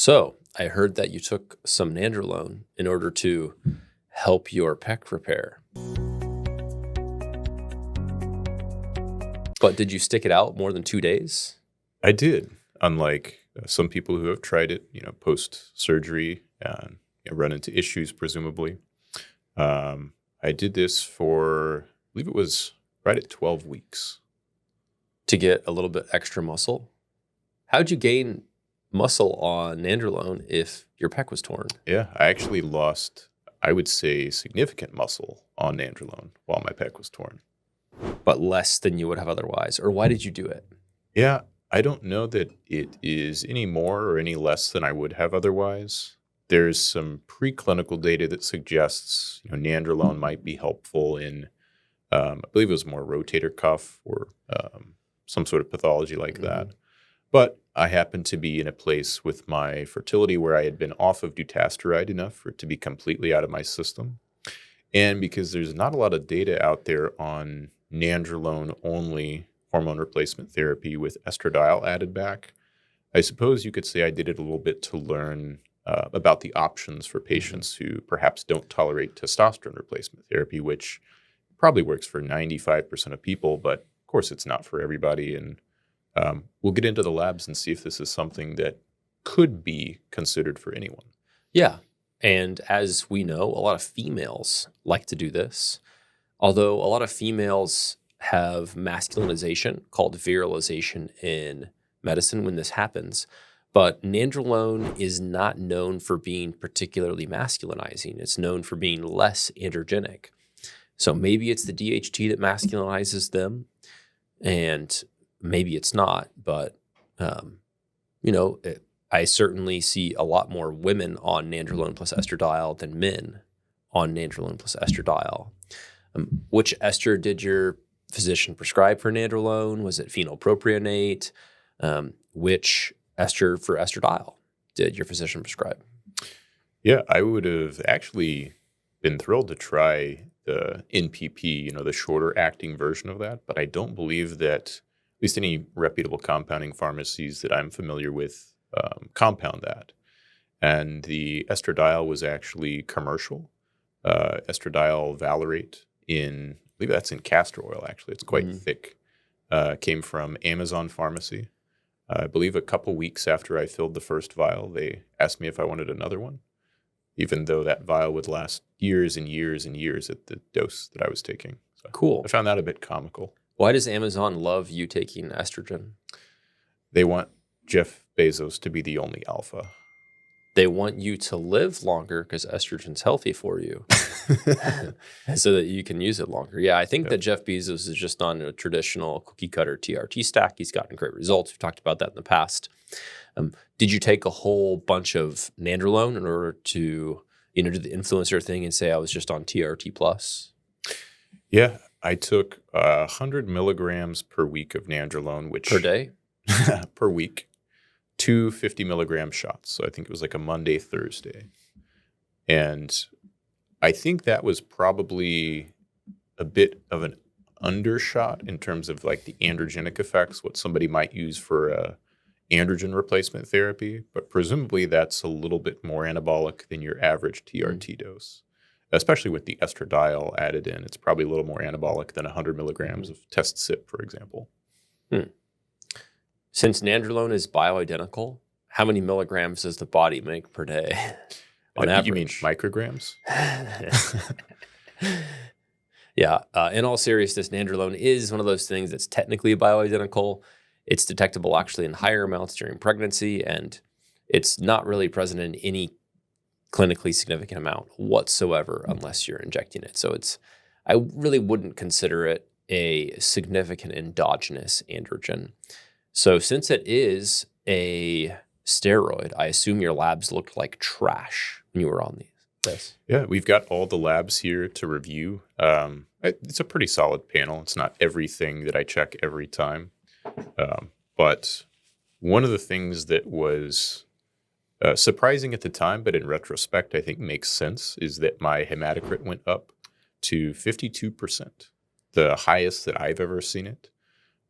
So I heard that you took some nandralone in order to help your pec repair. But did you stick it out more than 2 days? I did, unlike some people who have tried it, post-surgery and run into issues, presumably. I did this for, I believe it was right at 12 weeks. To get a little bit extra muscle? How'd you gain muscle on nandralone if your pec was torn? Yeah, I actually lost, I would say, significant muscle on nandralone while my pec was torn. But less than you would have otherwise? Or why did you do it? Yeah, I don't know that it is any more or any less than I would have otherwise. There's some preclinical data that suggests nandralone might be helpful in, I believe it was more rotator cuff or some sort of pathology like that. But I happened to be in a place with my fertility where I had been off of dutasteride enough for it to be completely out of my system. And because there's not a lot of data out there on nandralone-only hormone replacement therapy with estradiol added back, I suppose you could say I did it a little bit to learn about the options for patients who perhaps don't tolerate testosterone replacement therapy, which probably works for 95% of people, but of course it's not for everybody. And we'll get into the labs and see if this is something that could be considered for anyone. Yeah. And as we know, a lot of females like to do this. Although a lot of females have masculinization called virilization in medicine when this happens. But nandralone is not known for being particularly masculinizing. It's known for being less androgenic. So maybe it's the DHT that masculinizes them, and maybe it's not. But, I certainly see a lot more women on nandralone plus estradiol than men on nandralone plus estradiol. Which ester did your physician prescribe for nandralone? Was it phenylpropionate? Which ester for estradiol did your physician prescribe? Yeah, I would have actually been thrilled to try the NPP, the shorter acting version of that, but I don't believe that at least any reputable compounding pharmacies that I'm familiar with compound that. And the estradiol was actually commercial. Estradiol valerate I believe that's in castor oil, actually. It's quite thick. Came from Amazon Pharmacy. I believe a couple weeks after I filled the first vial, they asked me if I wanted another one, even though that vial would last years and years and years at the dose that I was taking. So Cool. I found that a bit comical. Why does Amazon love you taking estrogen? They want Jeff Bezos to be the only alpha. They want you to live longer because estrogen's healthy for you so that you can use it longer. Yeah, I think that Jeff Bezos is just on a traditional cookie cutter TRT stack. He's gotten great results. We've talked about that in the past. Did you take a whole bunch of nandralone in order to, do the influencer thing and say I was just on TRT plus? Yeah, I took 100 milligrams per week of nandralone, which Per day? per week. 2 50 milligram shots. So I think it was like a Monday, Thursday. And I think that was probably a bit of an undershot in terms of like the androgenic effects, what somebody might use for androgen replacement therapy. But presumably that's a little bit more anabolic than your average TRT dose, especially with the estradiol added in. It's probably a little more anabolic than 100 milligrams of test sip, for example. Since nandralone is bioidentical, how many milligrams does the body make per day on average? You mean micrograms? Yeah. In all seriousness, nandralone is one of those things that's technically bioidentical. It's detectable actually in higher amounts during pregnancy, and it's not really present in any clinically significant amount whatsoever unless you're injecting it. So I really wouldn't consider it a significant endogenous androgen. So since it is a steroid, I assume your labs looked like trash when you were on this. Yeah, we've got all the labs here to review. It's a pretty solid panel. It's not everything that I check every time. But one of the things that was surprising at the time, but in retrospect, I think makes sense, is that my hematocrit went up to 52%, the highest that I've ever seen it.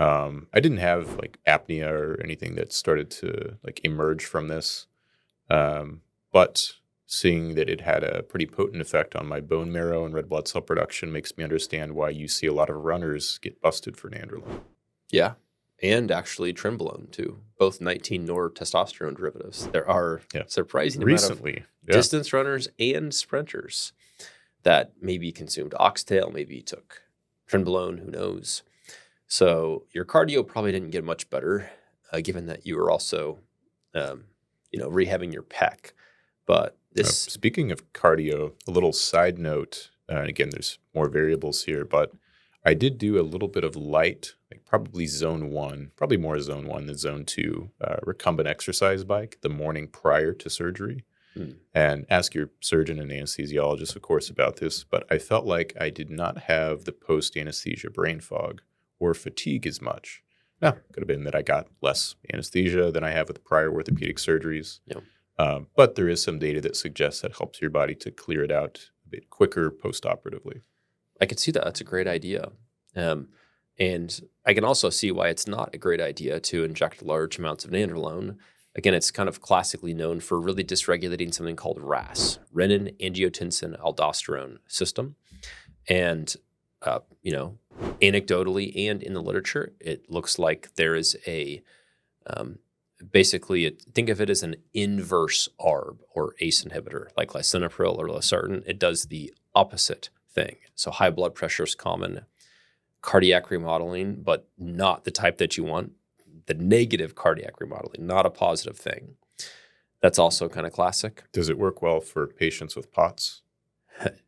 I didn't have like apnea or anything that started to like emerge from this. But seeing that it had a pretty potent effect on my bone marrow and red blood cell production makes me understand why you see a lot of runners get busted for nandralone. Yeah. And actually trenbolone too, both 19 nor testosterone derivatives. There are surprising amount of distance runners and sprinters that maybe consumed oxtail, maybe took trenbolone, who knows. So your cardio probably didn't get much better, given that you were also, rehabbing your pec. But this, speaking of cardio, a little side note, and again, there's more variables here, but I did do a little bit of light, like probably zone 1, probably more zone 1 than zone 2, recumbent exercise bike the morning prior to surgery. And ask your surgeon and anesthesiologist, of course, about this, but I felt like I did not have the post-anesthesia brain fog or fatigue as much. Now, it could have been that I got less anesthesia than I have with prior orthopedic surgeries. Yeah. But there is some data that suggests that helps your body to clear it out a bit quicker post-operatively. I can see that. That's a great idea. And I can also see why it's not a great idea to inject large amounts of nandralone. Again, it's kind of classically known for really dysregulating something called RAS, renin, angiotensin, aldosterone system. And, anecdotally and in the literature, it looks like there is a, think of it as an inverse ARB or ACE inhibitor, like lisinopril or losartan. It does the opposite thing. So high blood pressure is common, cardiac remodeling, but not the type that you want. The negative cardiac remodeling, not a positive thing. That's also kind of classic. Does it work well for patients with POTS?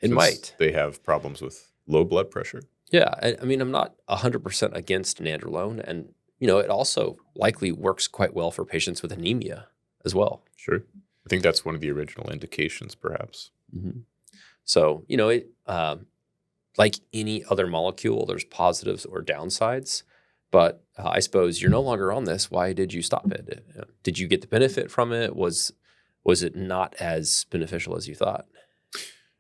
It might. They have problems with low blood pressure. Yeah. I mean, I'm not 100% against nandralone. And, it also likely works quite well for patients with anemia as well. Sure. I think that's one of the original indications, perhaps. Mm-hmm. So, like any other molecule, there's positives or downsides. But I suppose you're no longer on this. Why did you stop it? Did you get the benefit from it? Was it not as beneficial as you thought?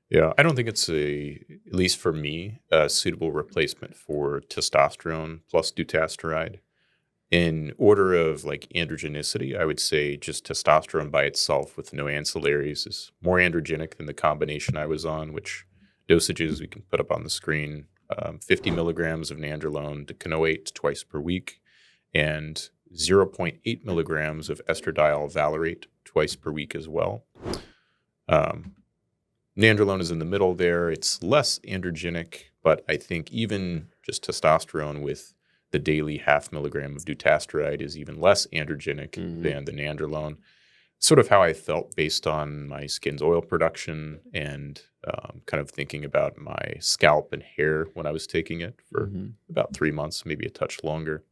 Yeah, I don't think it's at least for me, a suitable replacement for testosterone plus dutasteride. In order of like androgenicity, I would say just testosterone by itself with no ancillaries is more androgenic than the combination I was on, which dosages we can put up on the screen. 50 milligrams of nandralone decanoate twice per week, and 0.8 milligrams of estradiol valerate twice per week as well. Nandralone is in the middle there. It's less androgenic, but I think even just testosterone with the daily 0.5 milligram of dutasteride is even less androgenic than the nandralone. Sort of how I felt based on my skin's oil production and kind of thinking about my scalp and hair when I was taking it for about 3 months, maybe a touch longer.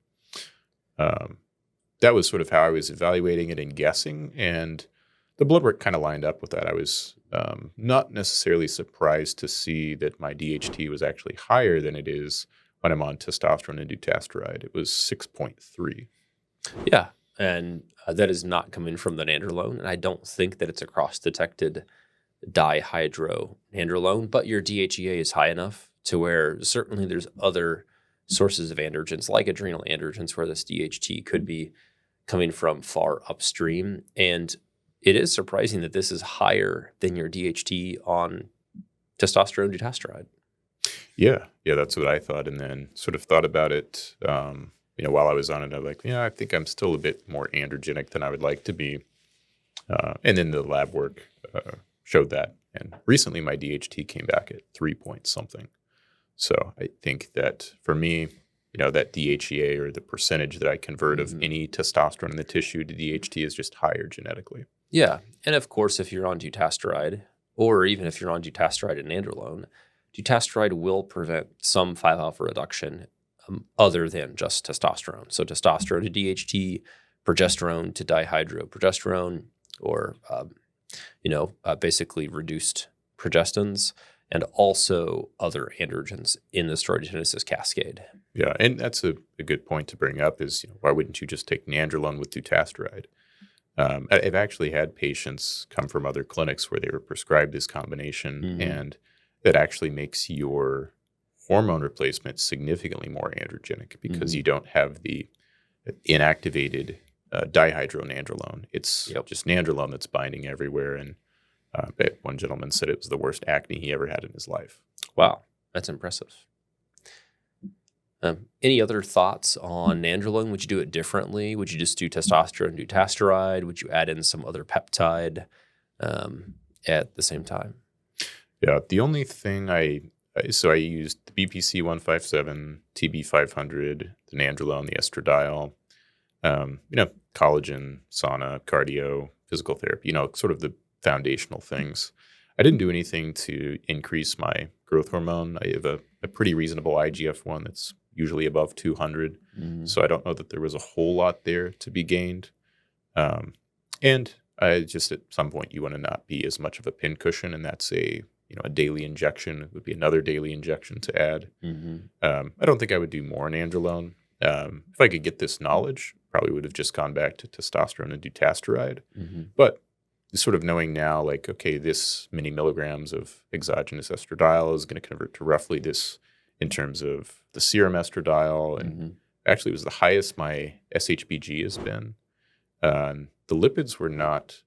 That was sort of how I was evaluating it and guessing, and the blood work kind of lined up with that. I was not necessarily surprised to see that my DHT was actually higher than it is when I'm on testosterone and dutasteride. It was 6.3. Yeah, and that is not coming from the nandralone, and I don't think that it's a cross-detected dihydronandrolone, but your DHEA is high enough to where certainly there's other sources of androgens, like adrenal androgens, where this DHT could be coming from far upstream. And it is surprising that this is higher than your DHT on testosterone dutasteride. Yeah, that's what I thought. And then sort of thought about it, while I was on it, I was like, I think I'm still a bit more androgenic than I would like to be. And then the lab work showed that. And recently my DHT came back at 3 point something. So I think that for me, that DHEA or the percentage that I convert of any testosterone in the tissue to DHT is just higher genetically. Yeah. And of course, if you're on dutasteride, or even if you're on dutasteride and nandrolone, dutasteride will prevent some 5-alpha reduction other than just testosterone. So testosterone to DHT, progesterone to dihydroprogesterone, or, basically reduced progestins, and also other androgens in the steroidogenesis cascade. Yeah, and that's a good point to bring up is, why wouldn't you just take nandrolone with dutasteride? I've actually had patients come from other clinics where they were prescribed this combination, and that actually makes your hormone replacement significantly more androgenic because you don't have the inactivated dihydronandrolone. It's Yep. just nandrolone that's binding everywhere. And one gentleman said it was the worst acne he ever had in his life. Wow, that's impressive. Any other thoughts on nandrolone? Would you do it differently? Would you just do testosterone, do dutasteride? Would you add in some other peptide at the same time? Yeah, the only thing I used the BPC 157, TB 500, the nandrolone, the estradiol, collagen, sauna, cardio, physical therapy, sort of the foundational things. I didn't do anything to increase my growth hormone. I have a pretty reasonable IGF-1 that's usually above 200. So I don't know that there was a whole lot there to be gained. And I just at some point you want to not be as much of a pincushion, and that's a daily injection. It would be another daily injection to add. I don't think I would do more nandrolone. If I could get this knowledge, probably would have just gone back to testosterone and dutasteride. But sort of knowing now, like, okay, this many milligrams of exogenous estradiol is going to convert to roughly this in terms of the serum estradiol. And actually it was the highest my SHBG has been. The lipids were not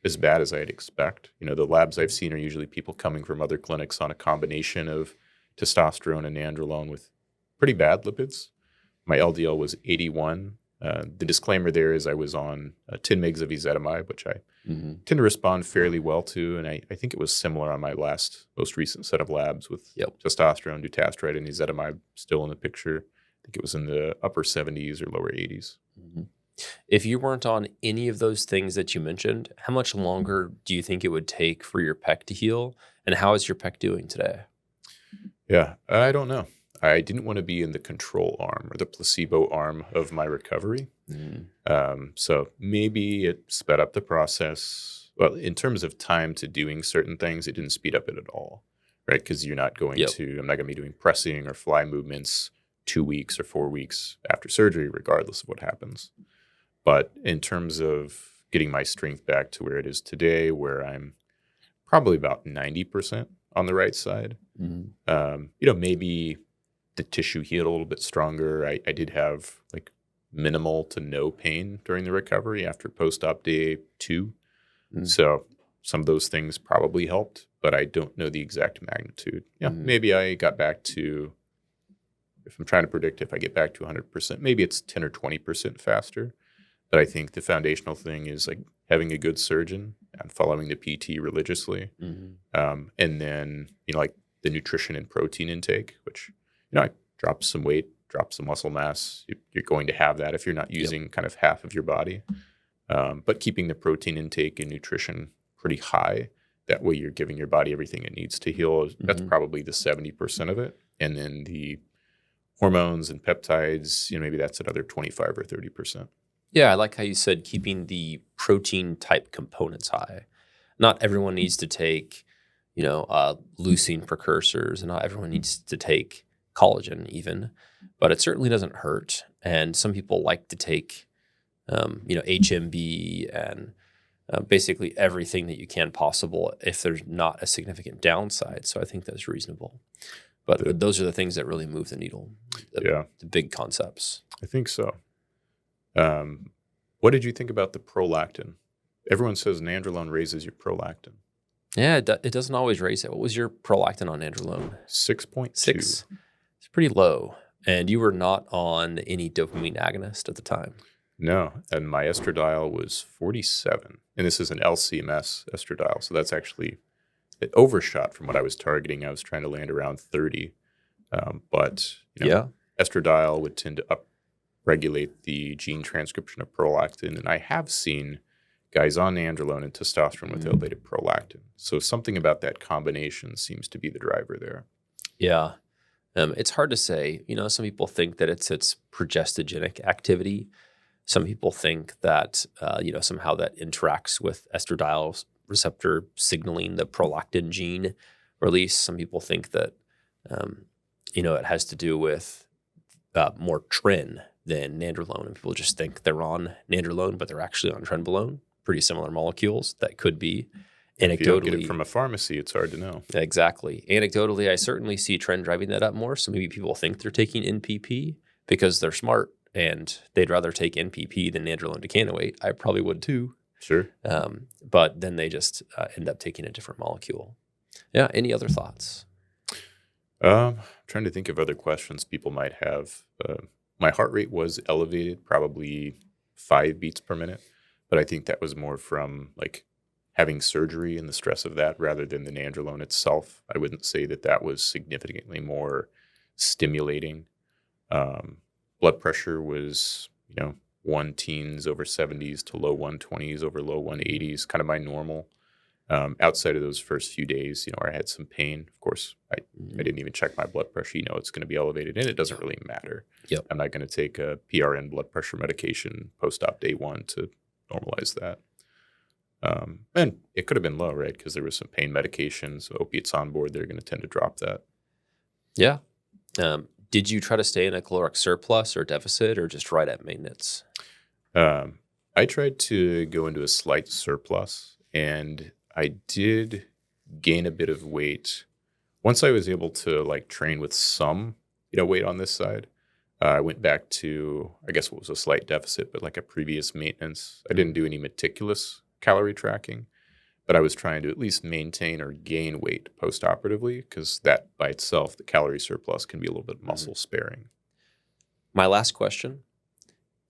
as bad as I'd expect. The labs I've seen are usually people coming from other clinics on a combination of testosterone and nandrolone with pretty bad lipids. My LDL was 81. The disclaimer there is I was on 10 mgs of ezetimibe, which I tend to respond fairly well to. And I think it was similar on my most recent set of labs with testosterone, dutasteride, and ezetimibe still in the picture. I think it was in the upper 70s or lower 80s. If you weren't on any of those things that you mentioned, how much longer do you think it would take for your pec to heal? And how is your pec doing today? Yeah, I don't know. I didn't want to be in the control arm or the placebo arm of my recovery. So maybe it sped up the process. Well, in terms of time to doing certain things, it didn't speed up it at all, right? Because I'm not going to be doing pressing or fly movements 2 weeks or 4 weeks after surgery, regardless of what happens. But in terms of getting my strength back to where it is today, where I'm probably about 90% on the right side, maybe the tissue healed a little bit stronger. I did have like minimal to no pain during the recovery after post-op day 2. So some of those things probably helped, but I don't know the exact magnitude. Maybe I got back to, if I'm trying to predict if I get back to 100%, maybe it's 10 or 20% faster. But I think the foundational thing is like having a good surgeon and following the PT religiously. And then, like the nutrition and protein intake, which, I dropped some weight, dropped some muscle mass. You're going to have that if you're not using kind of half of your body. But keeping the protein intake and nutrition pretty high, that way you're giving your body everything it needs to heal. That's probably the 70% of it. And then the hormones and peptides, maybe that's another 25 or 30%. Yeah, I like how you said keeping the protein type components high. Not everyone needs to take, leucine precursors, and not everyone needs to take collagen even, but it certainly doesn't hurt. And some people like to take, HMB and basically everything that you can possible if there's not a significant downside. So I think that's reasonable. But those are the things that really move the needle, the big concepts. I think so. What did you think about the prolactin? Everyone says nandrolone raises your prolactin. Yeah, it doesn't always raise it. What was your prolactin on nandrolone? 6.2. 6. It's pretty low. And you were not on any dopamine agonist at the time. No, and my estradiol was 47. And this is an LCMS estradiol, so that's actually it overshot from what I was targeting. I was trying to land around 30. But estradiol would tend to upregulate the gene transcription of prolactin. And I have seen guys on nandrolone and testosterone with elevated prolactin. So something about that combination seems to be the driver there. Yeah. It's hard to say. Some people think that it's progestogenic activity. Some people think that, somehow that interacts with estradiol receptor signaling the prolactin gene release. Some people think that, it has to do with more tren than nandrolone. And people just think they're on nandrolone, but they're actually on trenbolone. Pretty similar molecules. That could be. Anecdotally, if you don't get it from a pharmacy, it's hard to know. Exactly. Anecdotally, I certainly see tren driving that up more. So maybe people think they're taking NPP because they're smart and they'd rather take NPP than nandrolone decanoate, I probably would too. Sure. But then they just end up taking a different molecule. Yeah. Any other thoughts? Trying to think of other questions people might have. My heart rate was elevated, probably 5 beats per minute, but I think that was more from like having surgery and the stress of that rather than the nandrolone itself. I wouldn't say that that was significantly more stimulating. Blood pressure was, 110s over 70s to low 120s over low 180s, kind of my normal. Outside of those first few days, where I had some pain, of course, I didn't even check my blood pressure. It's going to be elevated, and it doesn't really matter. Yep. I'm not going to take a PRN blood pressure medication post-op day 1 to normalize that. And it could have been low, right? Because there was some pain medication, so opiates on board, they're going to tend to drop that. Yeah. Did you try to stay in a caloric surplus or deficit, or just right at maintenance? I tried to go into a slight surplus, and I did gain a bit of weight once I was able to train with some, weight on this side. I went back to, I guess what was a slight deficit, but like a previous maintenance. I didn't do any meticulous calorie tracking, but I was trying to at least maintain or gain weight post-operatively, because that by itself, the calorie surplus can be a little bit muscle sparing. My last question.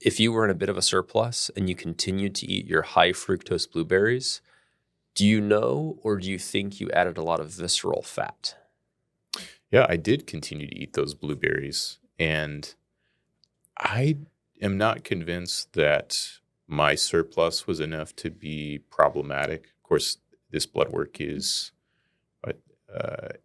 If you were in a bit of a surplus and you continued to eat your high fructose blueberries, do you know or do you think you added a lot of visceral fat? Yeah, I did continue to eat those blueberries, and I am not convinced that my surplus was enough to be problematic. Of course, this blood work is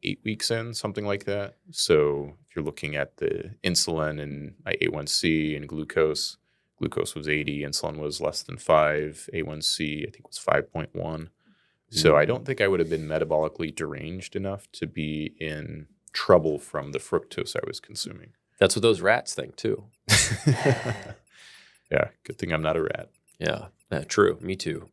8 weeks in, something like that. So if you're looking at the insulin and my A1C and glucose was 80, insulin was less than 5, A1C I think was 5.1. So I don't think I would have been metabolically deranged enough to be in trouble from the fructose I was consuming. That's what those rats think too. Yeah, good thing I'm not a rat. Yeah, true. Me too.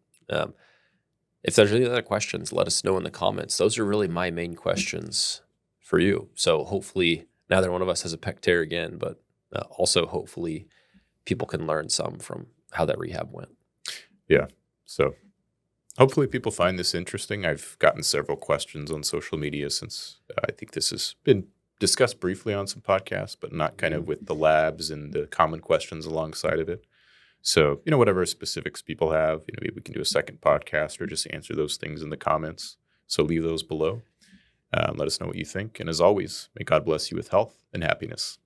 If there's any other questions, let us know in the comments. Those are really my main questions for you. So hopefully, neither one of us has a pec tear again, but also hopefully people can learn some from how that rehab went. Yeah, so hopefully people find this interesting. I've gotten several questions on social media since I think this has been discussed briefly on some podcasts, but not kind of with the labs and the common questions alongside of it. So, whatever specifics people have, maybe we can do a second podcast or just answer those things in the comments. So leave those below. Let us know what you think. And as always, may God bless you with health and happiness.